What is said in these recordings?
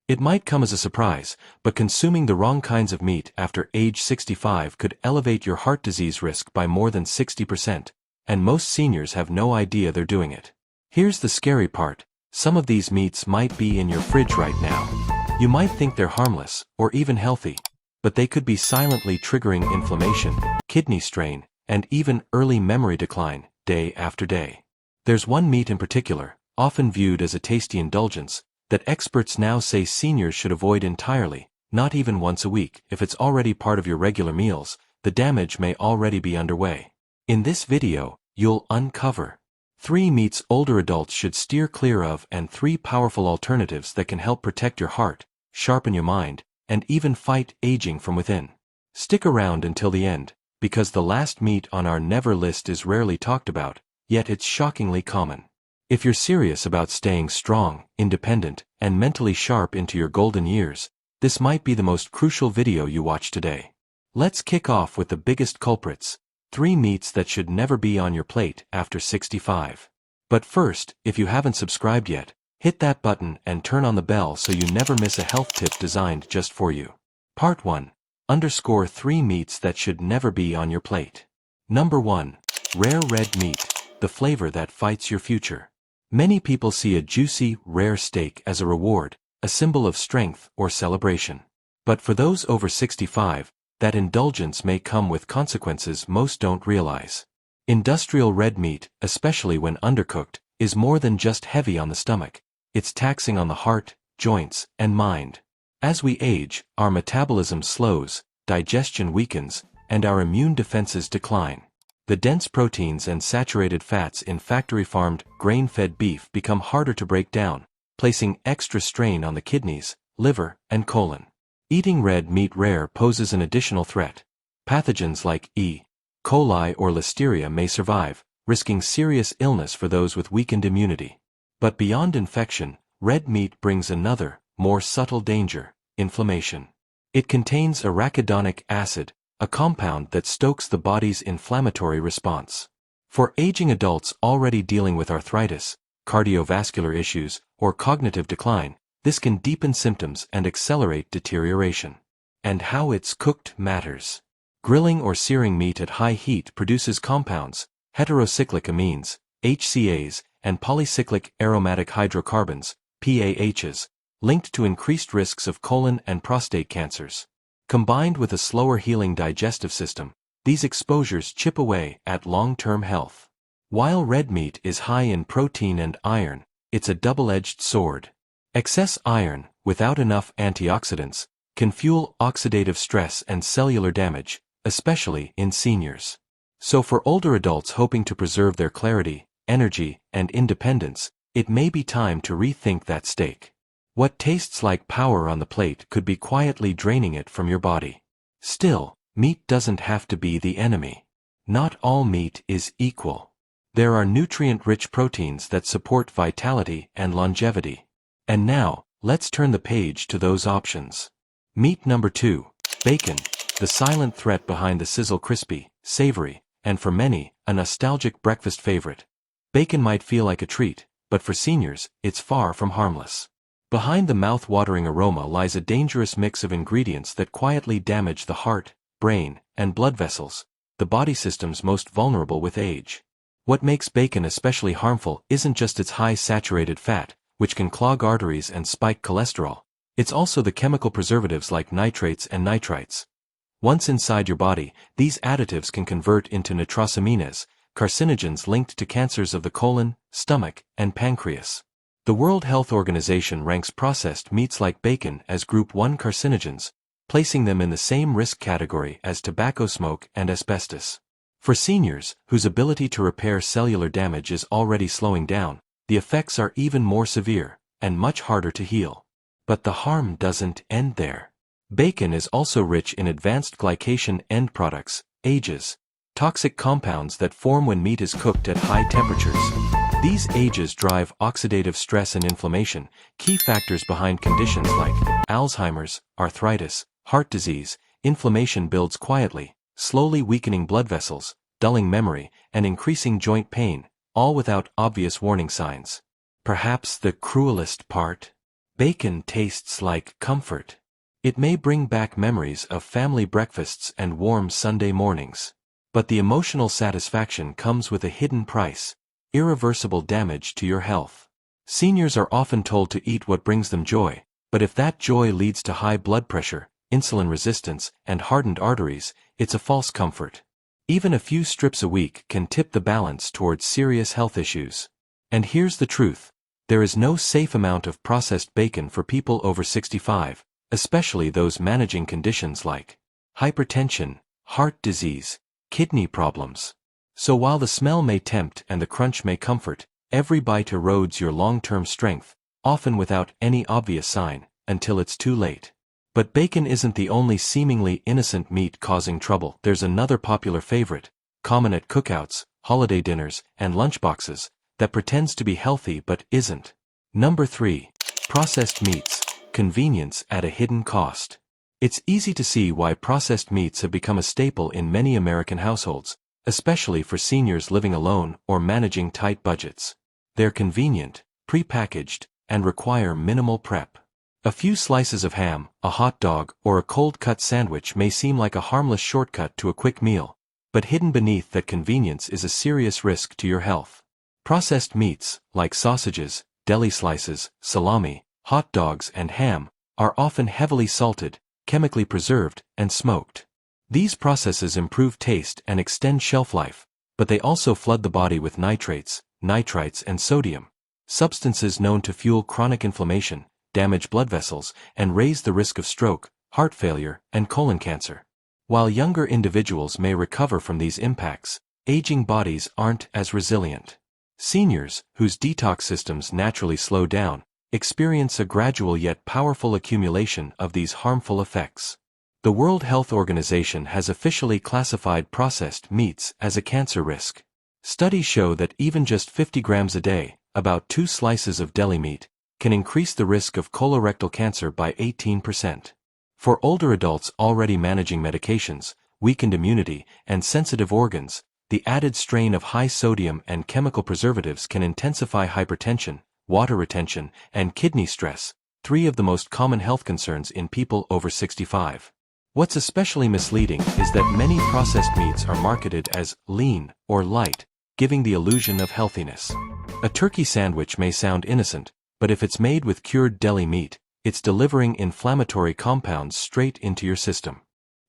It might come as a surprise, but consuming the wrong kinds of meat after age 65 could elevate your heart disease risk by more than 60%, and most seniors have no idea they're doing it. Here's the scary part. Some of these meats might be in your fridge right now. You might think they're harmless, or even healthy, but they could be silently triggering inflammation, kidney strain, and even early memory decline, day after day. There's one meat in particular, often viewed as a tasty indulgence, that experts now say seniors should avoid entirely, not even once a week. If it's already part of your regular meals, the damage may already be underway. In this video, you'll uncover 3 meats older adults should steer clear of and 3 powerful alternatives that can help protect your heart, sharpen your mind, and even fight aging from within. Stick around until the end, because the last meat on our never list is rarely talked about, yet it's shockingly common. If you're serious about staying strong, independent, and mentally sharp into your golden years, this might be the most crucial video you watch today. Let's kick off with the biggest culprits, 3 meats that should never be on your plate after 65. But first, if you haven't subscribed yet, hit that button and turn on the bell so you never miss a health tip designed just for you. Part 1. Underscore 3 meats that should never be on your plate. Number 1. Rare red meat, the flavor that fights your future. Many people see a juicy, rare steak as a reward, a symbol of strength or celebration. But for those over 65, that indulgence may come with consequences most don't realize. Industrial red meat, especially when undercooked, is more than just heavy on the stomach. It's taxing on the heart, joints, and mind. As we age, our metabolism slows, digestion weakens, and our immune defenses decline. The dense proteins and saturated fats in factory-farmed, grain-fed beef become harder to break down, placing extra strain on the kidneys, liver, and colon. Eating red meat rare poses an additional threat. Pathogens like E. coli or listeria may survive, risking serious illness for those with weakened immunity. But beyond infection, red meat brings another, more subtle danger: inflammation. It contains arachidonic acid, a compound that stokes the body's inflammatory response. For aging adults already dealing with arthritis, cardiovascular issues, or cognitive decline, this can deepen symptoms and accelerate deterioration. And how it's cooked matters. Grilling or searing meat at high heat produces compounds, heterocyclic amines, HCAs, and polycyclic aromatic hydrocarbons, PAHs, linked to increased risks of colon and prostate cancers. Combined with a slower healing digestive system, these exposures chip away at long-term health. While red meat is high in protein and iron, it's a double-edged sword. Excess iron, without enough antioxidants, can fuel oxidative stress and cellular damage, especially in seniors. So for older adults hoping to preserve their clarity, energy, and independence, it may be time to rethink that steak. What tastes like power on the plate could be quietly draining it from your body. Still, meat doesn't have to be the enemy. Not all meat is equal. There are nutrient-rich proteins that support vitality and longevity. And now, let's turn the page to those options. Meat number 2. Bacon, the silent threat behind the sizzle crispy, savory, and for many, a nostalgic breakfast favorite. Bacon might feel like a treat, but for seniors, it's far from harmless. Behind the mouth-watering aroma lies a dangerous mix of ingredients that quietly damage the heart, brain, and blood vessels, the body systems most vulnerable with age. What makes bacon especially harmful isn't just its high saturated fat, which can clog arteries and spike cholesterol. It's also the chemical preservatives like nitrates and nitrites. Once inside your body, these additives can convert into nitrosamines, carcinogens linked to cancers of the colon, stomach, and pancreas. The World Health Organization ranks processed meats like bacon as Group 1 carcinogens, placing them in the same risk category as tobacco smoke and asbestos. For seniors, whose ability to repair cellular damage is already slowing down, the effects are even more severe, and much harder to heal. But the harm doesn't end there. Bacon is also rich in advanced glycation end products, AGEs, toxic compounds that form when meat is cooked at high temperatures. These AGEs drive oxidative stress and inflammation, key factors behind conditions like Alzheimer's, arthritis, heart disease. Inflammation builds quietly, slowly weakening blood vessels, dulling memory, and increasing joint pain, all without obvious warning signs. Perhaps the cruelest part? Bacon tastes like comfort. It may bring back memories of family breakfasts and warm Sunday mornings. But the emotional satisfaction comes with a hidden price: irreversible damage to your health. Seniors are often told to eat what brings them joy, but if that joy leads to high blood pressure, insulin resistance, and hardened arteries, it's a false comfort. Even a few strips a week can tip the balance towards serious health issues. And here's the truth: there is no safe amount of processed bacon for people over 65, especially those managing conditions like hypertension, heart disease, kidney problems. So while the smell may tempt and the crunch may comfort, every bite erodes your long-term strength, often without any obvious sign, until it's too late. But bacon isn't the only seemingly innocent meat causing trouble. There's another popular favorite, common at cookouts, holiday dinners, and lunchboxes, that pretends to be healthy but isn't. Number 3. Processed meats. Convenience at a hidden cost. It's easy to see why processed meats have become a staple in many American households, especially for seniors living alone or managing tight budgets. They're convenient, pre-packaged, and require minimal prep. A few slices of ham, a hot dog, or a cold-cut sandwich may seem like a harmless shortcut to a quick meal, but hidden beneath that convenience is a serious risk to your health. Processed meats, like sausages, deli slices, salami, hot dogs, and ham, are often heavily salted, chemically preserved, and smoked. These processes improve taste and extend shelf life, but they also flood the body with nitrates, nitrites, and sodium, substances known to fuel chronic inflammation, damage blood vessels, and raise the risk of stroke, heart failure, and colon cancer. While younger individuals may recover from these impacts, aging bodies aren't as resilient. Seniors, whose detox systems naturally slow down, experience a gradual yet powerful accumulation of these harmful effects. The World Health Organization has officially classified processed meats as a cancer risk. Studies show that even just 50 grams a day, about 2 slices of deli meat, can increase the risk of colorectal cancer by 18%. For older adults already managing medications, weakened immunity, and sensitive organs, the added strain of high sodium and chemical preservatives can intensify hypertension, water retention, and kidney stress, 3 of the most common health concerns in people over 65. What's especially misleading is that many processed meats are marketed as lean or light, giving the illusion of healthiness. A turkey sandwich may sound innocent, but if it's made with cured deli meat, it's delivering inflammatory compounds straight into your system.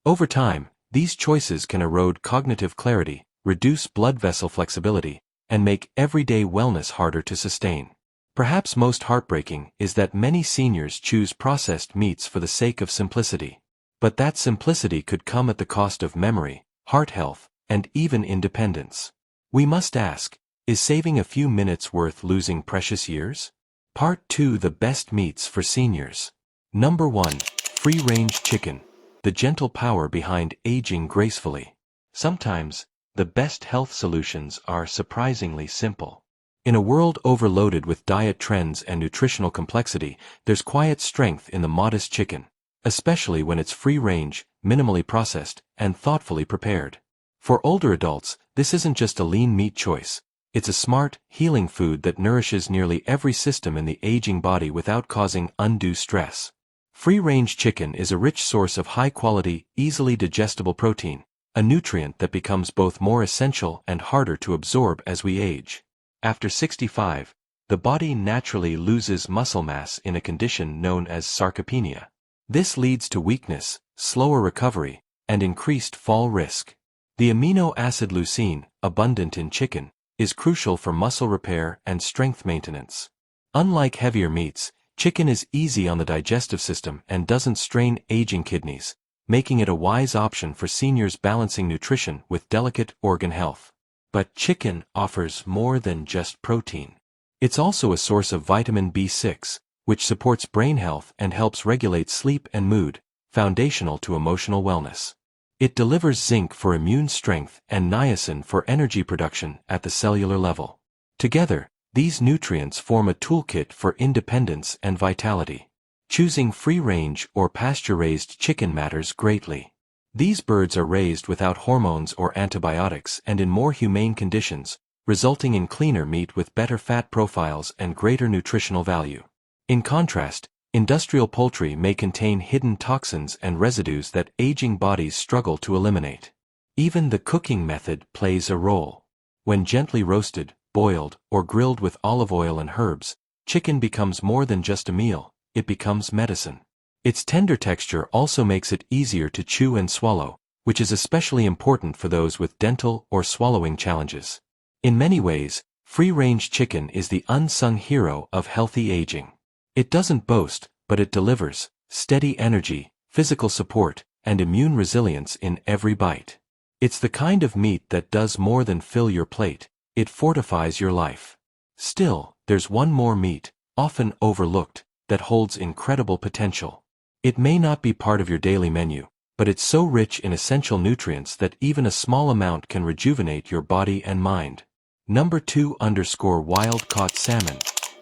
Over time, these choices can erode cognitive clarity, reduce blood vessel flexibility, and make everyday wellness harder to sustain. Perhaps most heartbreaking is that many seniors choose processed meats for the sake of simplicity. But that simplicity could come at the cost of memory, heart health, and even independence. We must ask, is saving a few minutes worth losing precious years? Part 2: The best meats for seniors. Number 1. Free-range chicken. The gentle power behind aging gracefully. Sometimes, the best health solutions are surprisingly simple. In a world overloaded with diet trends and nutritional complexity, there's quiet strength in the modest chicken, especially when it's free-range, minimally processed, and thoughtfully prepared. For older adults, this isn't just a lean meat choice. It's a smart, healing food that nourishes nearly every system in the aging body without causing undue stress. Free-range chicken is a rich source of high-quality, easily digestible protein, a nutrient that becomes both more essential and harder to absorb as we age. After 65, the body naturally loses muscle mass in a condition known as sarcopenia. This leads to weakness, slower recovery, and increased fall risk. The amino acid leucine, abundant in chicken, is crucial for muscle repair and strength maintenance. Unlike heavier meats, chicken is easy on the digestive system and doesn't strain aging kidneys, making it a wise option for seniors balancing nutrition with delicate organ health. But chicken offers more than just protein. It's also a source of vitamin B6, which supports brain health and helps regulate sleep and mood, foundational to emotional wellness. It delivers zinc for immune strength and niacin for energy production at the cellular level. Together, these nutrients form a toolkit for independence and vitality. Choosing free-range or pasture-raised chicken matters greatly. These birds are raised without hormones or antibiotics and in more humane conditions, resulting in cleaner meat with better fat profiles and greater nutritional value. In contrast, Industrial poultry may contain hidden toxins and residues that aging bodies struggle to eliminate. Even the cooking method plays a role. When gently roasted, boiled, or grilled with olive oil and herbs, chicken becomes more than just a meal, it becomes medicine. Its tender texture also makes it easier to chew and swallow, which is especially important for those with dental or swallowing challenges. In many ways, free-range chicken is the unsung hero of healthy aging. It doesn't boast, but it delivers steady energy, physical support, and immune resilience in every bite. It's the kind of meat that does more than fill your plate, it fortifies your life. Still, there's one more meat, often overlooked, that holds incredible potential. It may not be part of your daily menu, but it's so rich in essential nutrients that even a small amount can rejuvenate your body and mind. Number 2 Wild-caught salmon.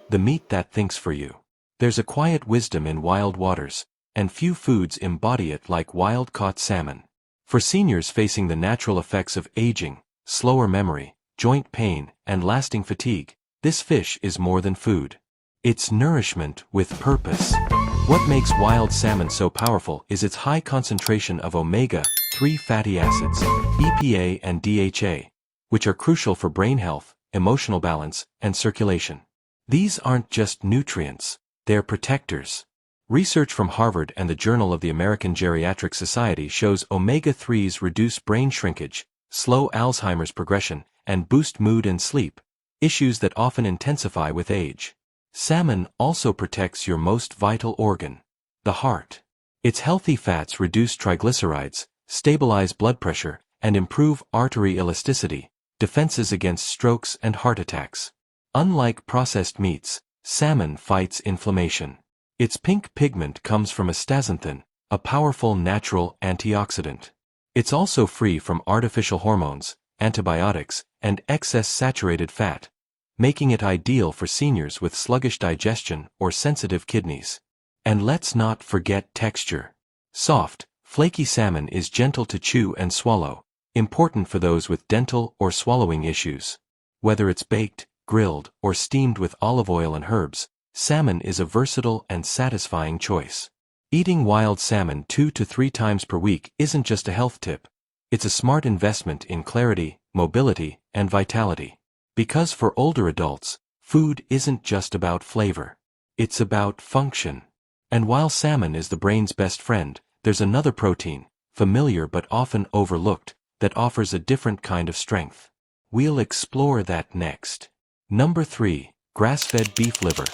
The meat that thinks for you. There's a quiet wisdom in wild waters, and few foods embody it like wild-caught salmon. For seniors facing the natural effects of aging, slower memory, joint pain, and lasting fatigue, this fish is more than food. It's nourishment with purpose. What makes wild salmon so powerful is its high concentration of omega-3 fatty acids, EPA and DHA, which are crucial for brain health, emotional balance, and circulation. These aren't just nutrients, they're protectors. Research from Harvard and the Journal of the American Geriatric Society shows omega-3s reduce brain shrinkage, slow Alzheimer's progression, and boost mood and sleep, issues that often intensify with age. Salmon also protects your most vital organ, the heart. Its healthy fats reduce triglycerides, stabilize blood pressure, and improve artery elasticity, defenses against strokes and heart attacks. Unlike processed meats, salmon fights inflammation. Its pink pigment comes from astaxanthin, a powerful natural antioxidant. It's also free from artificial hormones, antibiotics, and excess saturated fat, making it ideal for seniors with sluggish digestion or sensitive kidneys. And let's not forget texture. Soft, flaky salmon is gentle to chew and swallow, important for those with dental or swallowing issues. Whether it's baked, grilled, or steamed with olive oil and herbs, salmon is a versatile and satisfying choice. Eating wild salmon 2 to 3 times per week isn't just a health tip. It's a smart investment in clarity, mobility, and vitality. Because for older adults, food isn't just about flavor. It's about function. And while salmon is the brain's best friend, there's another protein, familiar but often overlooked, that offers a different kind of strength. We'll explore that next. Number 3. Grass-fed beef liver.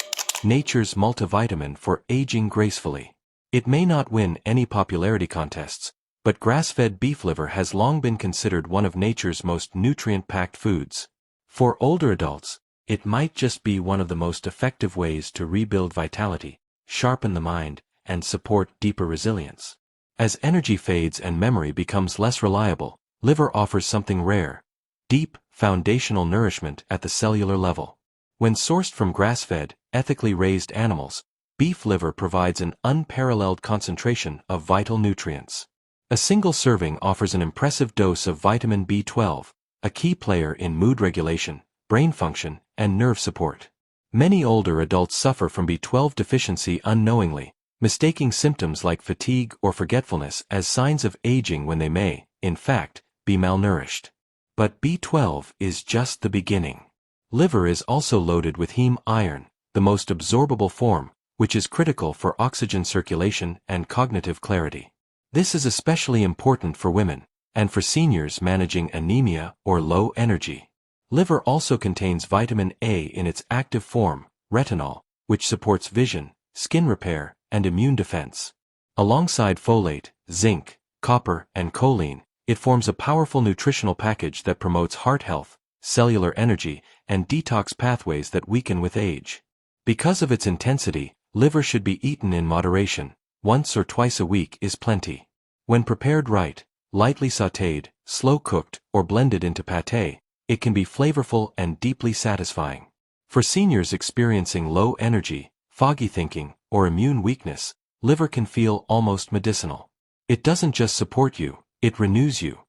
Nature's multivitamin for aging gracefully. It may not win any popularity contests, but grass-fed beef liver has long been considered one of nature's most nutrient-packed foods. For older adults, it might just be one of the most effective ways to rebuild vitality, sharpen the mind, and support deeper resilience. As energy fades and memory becomes less reliable, liver offers something rare: deep, foundational nourishment at the cellular level. When sourced from grass-fed, ethically raised animals, beef liver provides an unparalleled concentration of vital nutrients. A single serving offers an impressive dose of vitamin B12, a key player in mood regulation, brain function, and nerve support. Many older adults suffer from B12 deficiency unknowingly, mistaking symptoms like fatigue or forgetfulness as signs of aging when they may, in fact, be malnourished. But B12 is just the beginning. Liver is also loaded with heme iron, the most absorbable form, which is critical for oxygen circulation and cognitive clarity. This is especially important for women, and for seniors managing anemia or low energy. Liver also contains vitamin A in its active form, retinol, which supports vision, skin repair, and immune defense. Alongside folate, zinc, copper, and choline, it forms a powerful nutritional package that promotes heart health, cellular energy, and detox pathways that weaken with age. Because of its intensity, liver should be eaten in moderation. Once or twice a week is plenty. When prepared right, lightly sautéed, slow-cooked, or blended into pâté, it can be flavorful and deeply satisfying. For seniors experiencing low energy, foggy thinking, or immune weakness, liver can feel almost medicinal. It doesn't just support you, it renews you.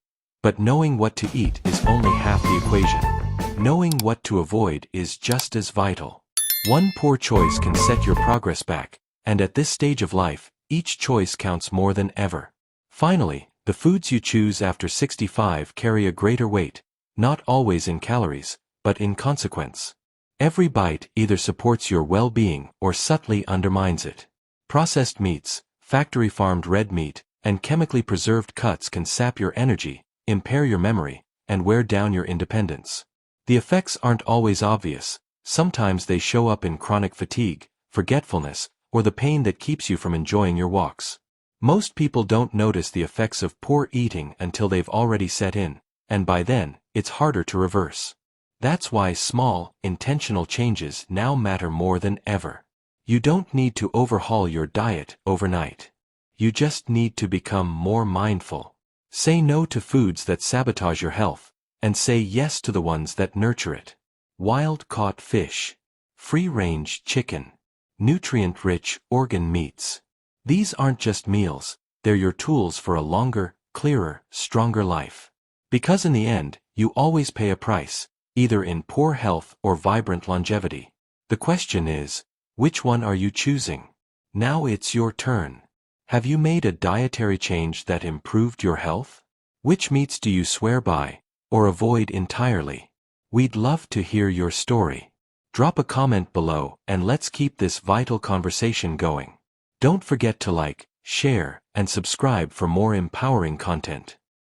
But knowing what to eat is only half the equation. Knowing what to avoid is just as vital. One poor choice can set your progress back, And at this stage of life, each choice counts more than ever. Finally, the foods you choose after 65 carry a greater weight, not always in calories, but in consequence. Every bite either supports your well-being or subtly undermines it. Processed meats, factory-farmed red meat, and chemically preserved cuts can sap your energy, impair your memory, and wear down your independence. The effects aren't always obvious. Sometimes they show up in chronic fatigue, forgetfulness, or the pain that keeps you from enjoying your walks. Most people don't notice the effects of poor eating until they've already set in, and by then, it's harder to reverse. That's why small, intentional changes now matter more than ever. You don't need to overhaul your diet overnight. You just need to become more mindful. Say no to foods that sabotage your health, and say yes to the ones that nurture it. Wild-caught fish, free-range chicken, nutrient-rich organ meats. These aren't just meals, they're your tools for a longer, clearer, stronger life. Because in the end, you always pay a price, either in poor health or vibrant longevity. The question is, which one are you choosing? Now it's your turn. Have you made a dietary change that improved your health? Which meats do you swear by, or avoid entirely? We'd love to hear your story. Drop a comment below and let's keep this vital conversation going. Don't forget to like, share, and subscribe for more empowering content.